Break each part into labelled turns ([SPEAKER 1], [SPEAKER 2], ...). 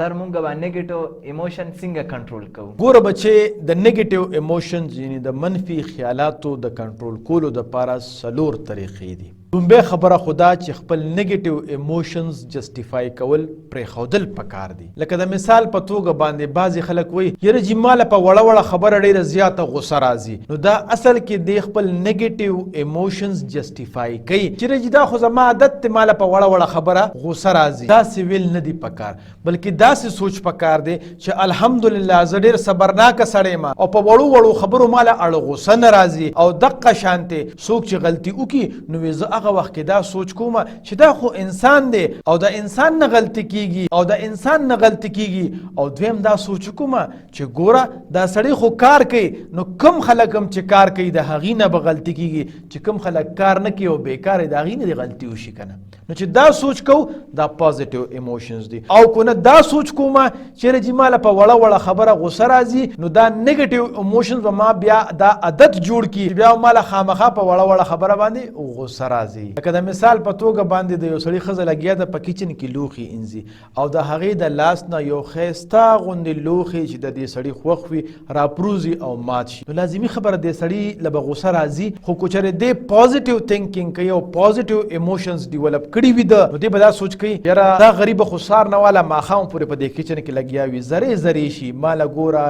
[SPEAKER 1] سر مونږ به نیگیټیو ایموشن څنګه کنټرول کوو؟
[SPEAKER 2] ګوره بچې د نیگیټیو ایموشنز یعنی د منفي خیالاتو د کنټرول کولو دپاره 4 طریقې دي. لومبۍ خبره خدا چې خپل نیگیټیو ایموشنز جسټیفای کول پرېښودل پکار دي. لکه د مثال په توګه باندې بعضې خلک وایي یاره جي ماله په وړه وړه خبره ډېره زیاته غوسه راځي، نو دا اصل کې دی خپل نیگیټیو ایموشنز جسټیفای کوي چې جي دا خو زما عادت دی ماله په وړه وړه خبره غوسه راځي. داسې ویل نه دي پکار، بلکې داسې سوچ پکار دی چې الحمدلله زه ډېر صبرناکه سړی یم او په وړو وړو خبرو ماله اړه غوسه نه راځي. او دقه شانتې څوک چې غلطي وکړي نو زه هغه وخت کې دا سوچ کوم چې دا خو انسان دی او د انسان نه غلطي کیږي او دویم دا سوچ کوم چې ګوره دا سړی خو کار کوي، نو کم خلک هم چې کار کوي د هغې نه به غلطي کیږي، چې کم خلک کار نه کوي او بیکار د هغې نه د غلطي وشي کنه. نو چې دا سوچ کو دا پازیټیو ایموشنز دي. او کو نه دا سوچ کوم چې جي ماله په وړه وړه خبره غوسه راځي، نو دا نیگیټیو ایموشنز به ما بیا دا عادت جوړ کی بیا ماله خامخا په وړه وړه خبره باندې غوسه راځي. لکه د مثال په توګه باندې د یو سړي ښځه لګیا ده په کچن کې لوښي انځي او د هغې د لاس نه یو ښایسته غوندې لوښي چې د دې سړي خوښ وي راپروزي او مات شي، نو لازمي خبره دې سړي له به غوسه راځي. خو که چېرې دې پازیټیو تھنکینګ کوي او پازیټیو ایموشنز ډیولپ کړي وي ده، نو دې به دا سوچ کوي یاره دا غریبه خو سار نه واله ماښام پورې په دې کچن کې لګیا وي زرې زرې شي، ماله ګوره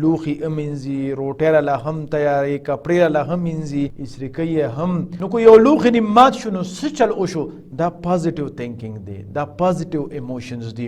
[SPEAKER 2] لوښي هم انځي، روټۍ راله هم تیارې، کپړې راله هم انځي، اسریکۍ یې هم، نو که یو لوښي دې مات شو نو څه چل وشو؟ دا پازیټیو تھنکینګ دی، دا پازیټیو ایموشنز دي.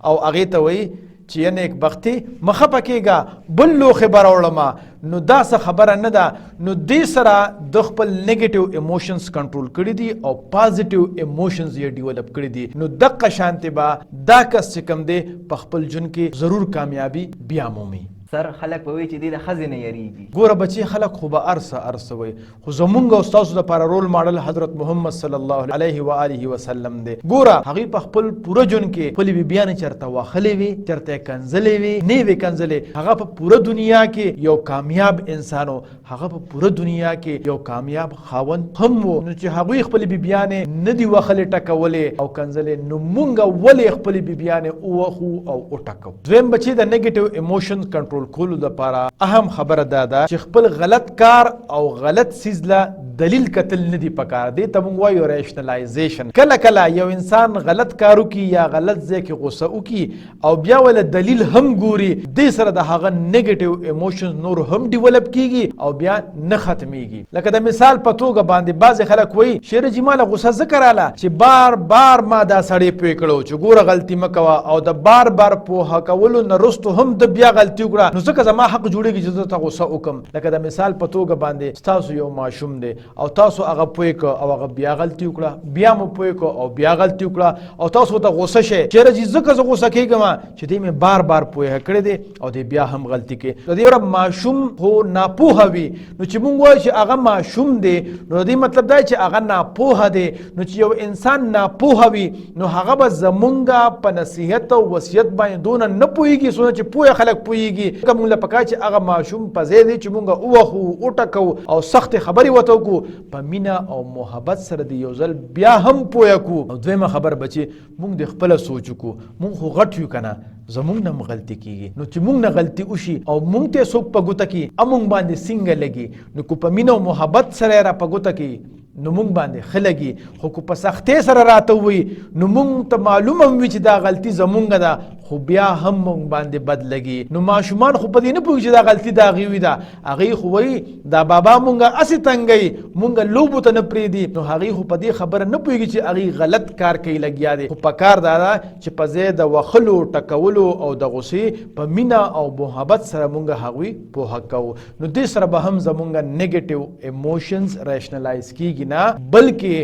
[SPEAKER 2] او هغې ته وایي چې یا نیکبختي مخه پکېږه بل لوښی به راوړمه، نو دا څه خبره نه ده. نو دې سره د خپل نیگیټیو ایموشنز کنټرول کړي دي او پازیټیو ایموشنز یې ډیولپ کړي دي. نو دقه شانتې به دا کس چې کوم دی په خپل ژوند کې ضرور کامیابي بیا مومي.
[SPEAKER 1] سر خلک به وایي چې دی د ښځې نه یریږي.
[SPEAKER 2] ګوره بچې خلک خو به ارڅه وایي، خو زمونږ او ستاسو دپاره رول ماډل حضرت محمد صلی الله علیه و آله وسلم دی. ګوره هغې په خپل پوره ژوند کې خپلې بیبیانې چېرته وهلې وي، چېرته یې کنځلې وي، نه وې کنځلې. هغه په پوره دنیا کې یو کامیاب انسان و، هغه په پوره دنیا کې یو کامیاب خاوند هم و. نو چې هغوی خپلې بیبیانې نه دي وهلې ټکولې او کنځلې، نو مونږ ولې خپلې بیبیانې ووهو او وټکو؟ دویم بچې د نیگیټیو ایموشن کنټرول کولو دپاره اهم خبره دا ده چې خپل غلط کار او غلط څیز له دلیل کتل نه دي پکار. دې ته موږ وایو ریشنلایزیشن. کله کله یو انسان غلط کار وکړي یا غلط ځای کې غوسه وکړي او بیا ولا دلیل هم ګوري، دې سره د هغه نیگیټیو ایموشنز نور هم ډیولپ کیږي او بیا نه ختمیږي. لکه د مثال په توګه باندې بعضې خلک وایي شیر جي ماله غوسه ځکه راله چې بار بار ما دا سړی پوه کړو چې ګوره غلطي مه کوه، او د بار بار پوهه کولو نه وروستو هم د بیا غلطي وکړه، نو ځکه زما حق جوړېږي چې زه ته غوسه وکړم. لکه د مثال په توګه باندې ستاسو یو ماشوم دی او تاسو هغه پوه کړه او هغه بیا غلطي وکړه، بیا مو پوه کړه او بیا غلطي وکړه او تاسو ته غوسه شئ چېرې چې ځکه زه غوسه کېږم چې دې مې بار بار پوهه کړې دی او دې بیا هم غلطي کوي. د دې لپاره ماشوم خو ناپوهه وي، نو چې مونږ وایو چې هغه ماشوم دی نو د دې مطلب دا چې هغه ناپوهه دی. نو چې یو انسان ناپوهه وي نو هغه به زمونږ په نصیحت او وصیت باندې دونه نه پوهېږي څونه چې پوهه خلک پوهېږي. که مونږ له پکار چې هغه ماشوم په ځای دی چې مونږ ووهو وټکو او سختې خبرې ورته وکړو، په مینه او محبت سره د یو ځل بیا هم پوه کړو. او دویمه خبر بچې مونږ د خپله سوچ وکړو، مونږ خو غټ یو که نه، زمونږ نه هم غلطي کېږي. نو چې مونږ نه غلطي وشي او مونږ ته څوک په ګوته کړي امونږ باندې څنګه لګي، نو که په مینه او محبت سره یې را په ګوته کړي نو مونږ باندې ښه لګي. خو که په سختۍ سره راته ووایي نو مونږ ته معلومه وي چې دا غلطي زمونږ ده، خو بیا هم مونږ باندې بد لګي. نو ماشومان خو په دې نه پوهېږي چې دا غلطي د هغې وي ده، هغې خو وایي دا بابا مونږ هسې تنګوي، مونږ لوبو ته نه پرېږدي. نو هغې خو په دې خبره نه پوهېږي چې هغې غلط کار کوي لګیا دی. خو په کار دا ده چې په ځای د وهلو ټکولو او د غوسې په مینه او محبت سره مونږ هغوی پوهه کوو. نو دې سره به هم زمونږ نیگیټیو ایموشنز ریشنلایز کیږي نه، بلکې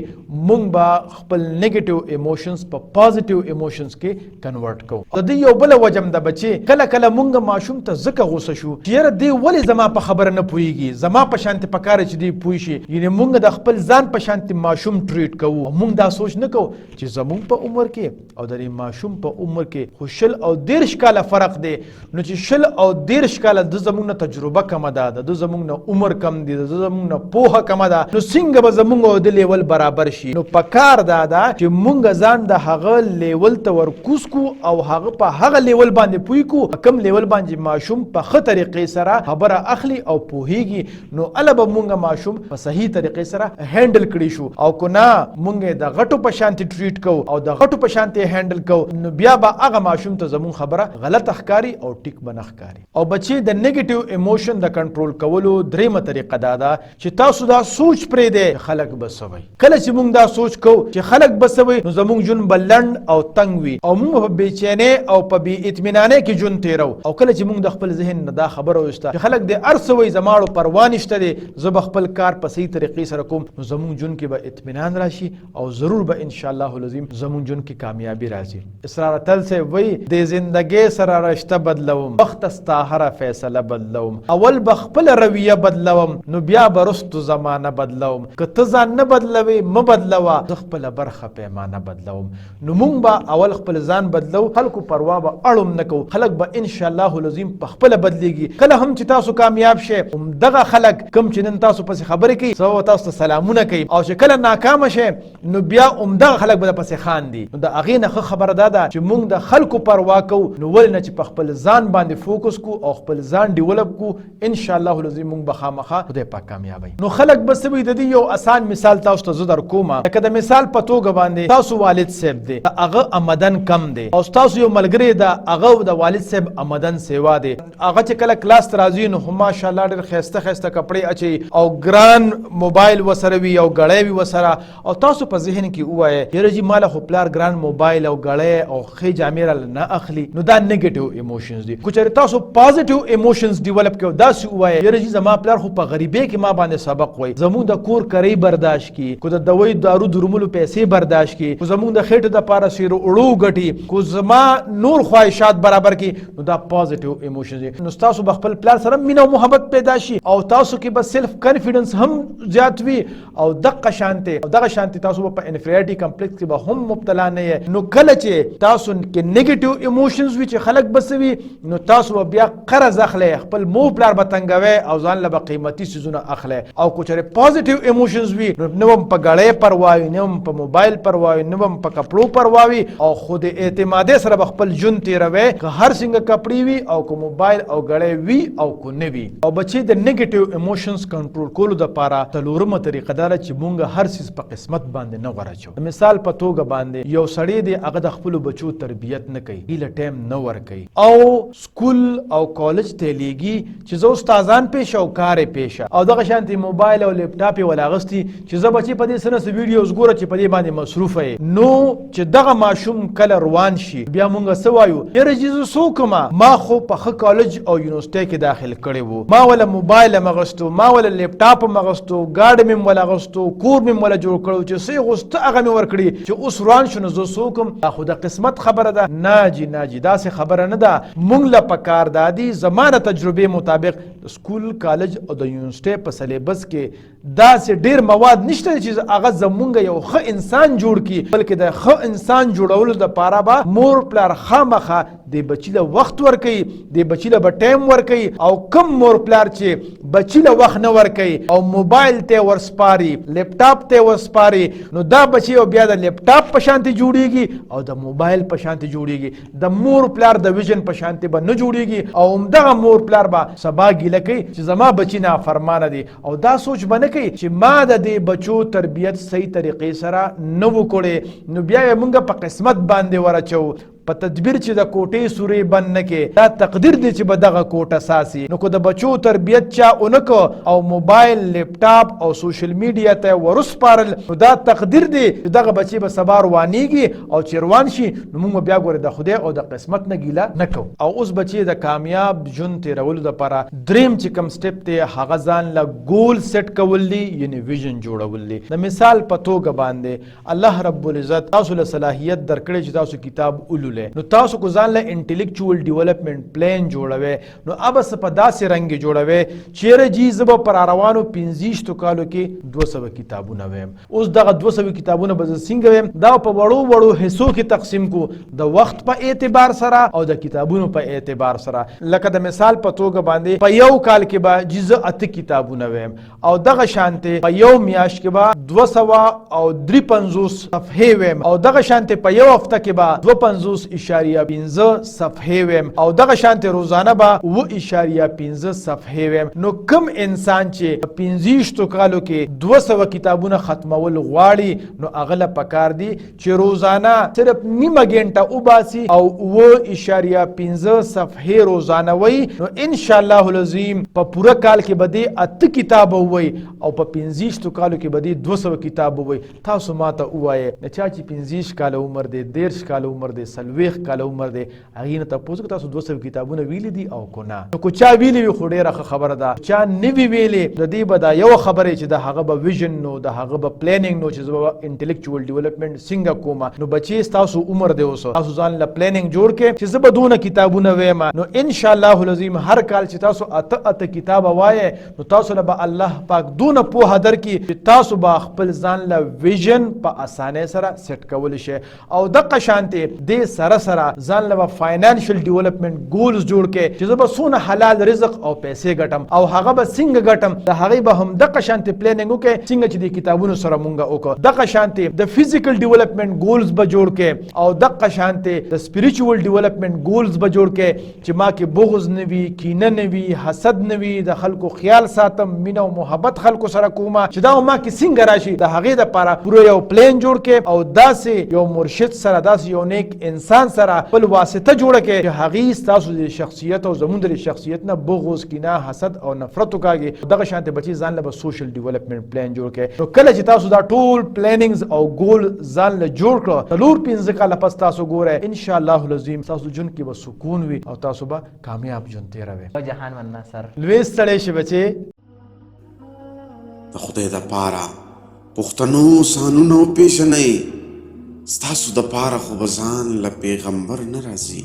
[SPEAKER 2] مونږ به خپل نیگیټیو ایموشنز په پازیټیو ایموشنز کې کنورټ کوو. د دې یو بله وجه هم ده بچې، کله کله مونږ ماشوم ته ځکه غوسه شو چې یاره دې ولې زما په خبره نه پوهېږي، زما په شانتې پکار چې دې پوه شي. یعنې مونږ د خپل ځان په شانتې ماشوم ټریټ کوو او مونږ دا سوچ نه کوو چې زمونږ په عمر کې او د دې ماشوم په عمر کې خو 20 او 30 کاله فرق دی. نو چې 20 او 30 کاله د زمونږ نه تجربه کمه ده، د زمونږ نه عمر کم دی، د زمونږ نه پوهه کمه ده، نو څنګه به زمونږ زمونږ او د لیول برابر شي. نو پکار دا ده چې مونږ ځان د هغه لیول ته ورکوز کو او هغه په هغه لیول باندې پوي کو کم لیول باندې ماشوم په ښه طریقې سره خبره اخلي او پوهیږي. نو اله به مونږ ماشوم په صحیح طریقې سره هینډل کړی شو. او کو نه مونږ د غټو په شانتي ټریټ کو او د غټو په شانتي هینډل کو نو بیا به هغه ماشوم ته زمون خبره غلط ښکاری او ټیک بنخ کاری. او بچي د نیگیټیو ایموشن د کنټرول کولو دریمه طریقه دا ده چې تاسو دا سوچ پرې دی خلک بسوي. کله چې مونږ دا سوچ کو چې خلک بسوي نو زمون جون بلند او تنگ وي او مونږ په بیچینه او په بی اطمینانه کې جون تیرو. او کله چې مونږ د خپل ذهن نه دا خبره وسته چې خلک دې ارسوي زماړو پروا نشته دي زه به خپل کار په صحیح طریقې سره کوم نو زمون جون کې به اطمینان راشي او ضرور به ان شاء الله العظیم زمون جون کې کامیابی راځي. اسرار تل سے وی د زندګۍ سره رشته بدلوم وخت استاهره فیصله بدلوم اول بخپل رویه بدلوم نو بیا برستو زمانه بدلوم که ته ځان نه بدلوي م بدلوه زه خپله برخه پیمانه بدلوم. نو مونږ به اول خپل ځان بدلو خلکو پروا به اړم نه کوو خلک به ان شاء الله العظیم په خپله بدلیږي. کله هم چې تاسو کامیاب شئ همدغه خلک کم چې نن تاسو پسې خبرې کوي سبا تاسو ته سلامونه کوي او چې کله ناکامه شئ نو بیا همدغه خلک به پسې خاندي. نو د هغې نه ښه خبره دا ده چې مونږ د خلکو پروا کوو نو ولې نه چې په خپل ځان باندې فوکس کو او خپل ځان ډیولپ کو ان شاء الله العظیم مونږ به خامخا خدای پاک کامیابوي. نو خلک به څه وي د دې یو اسان مثال تاسو ته زه در کوم لکه د مثال په توګه باندې تاسو والد صاحب دی هغه آمدن کم دی او تاسو یو ملګری ده هغه د والد صاحب آمدن سیوا دی هغه چې کله کلاس ته راځي نو هم ماشاءالله ډېر ښایسته ښایسته کپړې اچوي او ګران موبایل ورسره وي او ګړی وي ورسره او تاسو په ذهن کې ووایئ یاره جي ماله خو پلار ګران موبایل او ګړی او ښې جامې راله نه اخلي نو دا نیګیټیو ایموشنز دي. که چېرې تاسو پازیټیو ایموشنز ډیولپ کړئ داسې ووایئ یاره جي زما پلار خو په غریبۍ کې ما باندې سبق وایي زموږ د کور کرۍ برداشت کړي که د دوی دارو درملو پیسې برداشت کړي که زموږ د خېټې دپاره سیرو اوړو ګټي که زما نور خواهشات برابر کړي نو دا پازیټیو ایموشنز دي. نو تاسو به خپل پلار سره مینه او محبت پیدا شي او تاسو کې به سیلف کانفیډنس هم زیات وي او دغه شانتي تاسو به په انفیریټي کمپلیکس کې به هم مبتلا نه یې. نو کله چې تاسو کې نیګیټیو ایموشنز وي چې خلک بسوي نو تاسو به بیا قرض اخلئ خپل مور پلار به تنګوئ او ځان له به قیمتي څیزونه اخلئ. او که چېرې پازیټیو ایموشنز وي نو هم په ګړۍ پروا وي نه هم په موبایل پروا وي نه هم په کپړو پروا وي او خود اعتمادۍ سره به خپل ژوند تېروئ که هر څنګه کپړې وي او که موبایل او ګړۍ وي او که نه وي. او بچي د نیګیټیو ایموشنز کنټرول کولو دپاره څلورمه طریقه دا ده چې مونږ هر څیز په قسمت باندې نه غوره اچوو. د مثال په توګه باندې یو سړی دی هغه د خپلو بچو تربیت نه کوي هیله ټایم نه ورکوي او سکول او کالج ته لیږي چې زه استادان پیشه او کار یې پیشه او دغه شانتې موبایل او لیپټاپ یې ولاغستي چې زه بچي په دې څه نه څه ویډیوز ګوره چې په دې باندې مصروفه یې. نو چې دغه ماشوم کله روان شي بیا مونږ څه وایو یاره چې زه څه وکړمه ما خو په ښه کالج او یونیورسټۍ کې داخل کړی وو ما وله موبایل هم اغوستو ما وله لیپټاپ هم اغوستو ګاډی مې هم وله اغوستو کور مې هم وله جوړ کړی چې څه یې غوسته هغه مې ورکړي چې اوس روان شو نو زه څه وکړم دا خو د قسمت خبره ده. نه جي داسې خبره نه ده. مونږ له پکار دا دي زما د تجربې مطابق د سکول کالج او د یونیورسټۍ په سلیبس کې داسې ډېر مواد نشته چې هغه زمونږ یو ښه انسان جوړ کړي بلکې د ښه انسان جوړولو دپاره به مور پلار خامخا د بچي له وخت ورکوي د بچي له به ټایم ورکوي او کم مور پلار چې بچي له وخت نه ورکوي او موبایل ته ورسپاري لیپټاپ ته ورسپاري نو دا بچي او بیا د لیپټاپ په شانتي جوړیږي او د موبایل په شانتي جوړیږي. د مور پلار د ویژن په شانتي به نه جوړیږي او همدغه مور پلار به سبا ګیله کوي چې زما بچي نافرمانه دي او دا سوچ به نه کوي چې ما د دې بچو تربیت صحیح طریقې سره نه و کړې نو بیا یې مونږ په قسمت باندې ورچو په تدبیر چې د کوټې سورې بند نه کې دا تقدیر دی چې به دغه کوټه ساسي. نو که د بچو تربیت چا ونه که او موبایل لیپټاپ او سوشل میډیا ته ورسپارل نو دا تقدیر دی چې دغه بچی به سبا روانیږي او چې روان شي نو موږ بیا ګورې د خدای او د قسمت نه ګیله نه کوو. او اوس بچی د کامیاب ژوند تېرولو دپاره دریم چې کوم سټپ دی هغه ځان له ګول سیټ کول دي یعنې ویژن جوړول دي. د مثال په توګه باندې الله رب العزت تاسو له صلاحیت درکړی چې تاسو کتاب ولولئ جوړولې. نو تاسو کو ځان له انټلیکچوال ډیولپمنٹ پلان جوړوي نو اب س په داسې رنګ جوړوي چیرې جی زب پر روانو 25 کالو کې 200 کتابونه ویم. اوس دغه 200 کتابونه به څنګه ویم دا په وړو وړو حصو کې تقسیم کو د وخت په اعتبار سره او د کتابونو په اعتبار سره. لکه د مثال په توګه باندې په یو کال کې به جزء 8 کتابونه ویم او دغه شانته په یو میاشت کې به 253 صفحې ویم او دغه شانته په یو هفته کې به 52.5 صفحې ویم او دغه شانته روزانه به 2.5 صفحې ویم. نو کم انسان چې 25 کالو کې 200 کتابونه ختمول غواړي نو اغله پکار دی چې روزانه صرف نیمه غنټه وباسي او 2.5 صفحې روزانه وای نو ان شاء الله العظیم په پوره کال کې بده 8 کتاب وای او په 25 کالو کې بده 200 کتاب وای. تاسو ماته وایي چې 25 کال عمر دی 13 کال عمر دی 40 کال عمر دی هغه نه تاسو تاسو 200 کتابونه ویل دي او کو نه. نو کو چا ویلی خو ډیره خبره ده چا نوی ویلې د دې بدا یو خبره چې د هغه به ویژن نو د هغه به پلانینګ نو چې زه انټلیکچوال ډیولپمنٹ څنګه کومه نو بچي تاسو عمر دی اوس تاسو ځان له پلانینګ جوړ کې چې زه به دونه کتابونه ویم نو ان شاء الله العظیم هر کال چې تاسو اته کتاب وایي نو تاسو له به الله پاک دونه په هدر کې چې تاسو به خپل ځان له ویژن په اسانه سره سیټ کول شي او د قشانته د سره ځان له فاینانشل ډیولپمنٹ ګولز جوړ کې چې زه به سونه حلال رزق او پیسې ګټم او هغه به څنګه ګټم د هغه به هم د قشانته پلانینګ وکړي څنګه چې د کتابونو سره مونږه وکړو د قشانته د فزیکل ډیولپمنٹ ګولز به جوړ کې او د قشانته د سپیریچوال ډیولپمنٹ ګولز به جوړ کې چې ما کې بغض نه وي کینه نه وي حسد نه وي د خلکو خیال ساتم مینه او محبت خلکو سره کومه چې دا ما کې څنګه راشي د هغه د لپاره پوره یو پلان جوړ کې او داسې یو مرشد سره داسې یو نیک انسان سره بل واسطه جوړ کې چې هغه تاسو د شخصیت او زموږ د شخصیت نه بغض کینه حسد او نفرت وکاږي دغه شانته بچي ځان له سوشل ډیولپمنٹ پلان جوړ کې نو کله چې تاسو دا ټول پلانینګز او ګول ځان له جوړ کړو تلور 15 کاله پس تاسو ګوره ان شاء الله العظیم تاسو جون کې به سکون وي او تاسو به کامیاب جون تیروي.
[SPEAKER 1] جهان ورنا سر
[SPEAKER 2] لوی ستړی شي بچي
[SPEAKER 3] د خدای د پاره پښتنو سانونو پیژنئ ستاسو د پاره خو بزان له پیغمبر نه راځي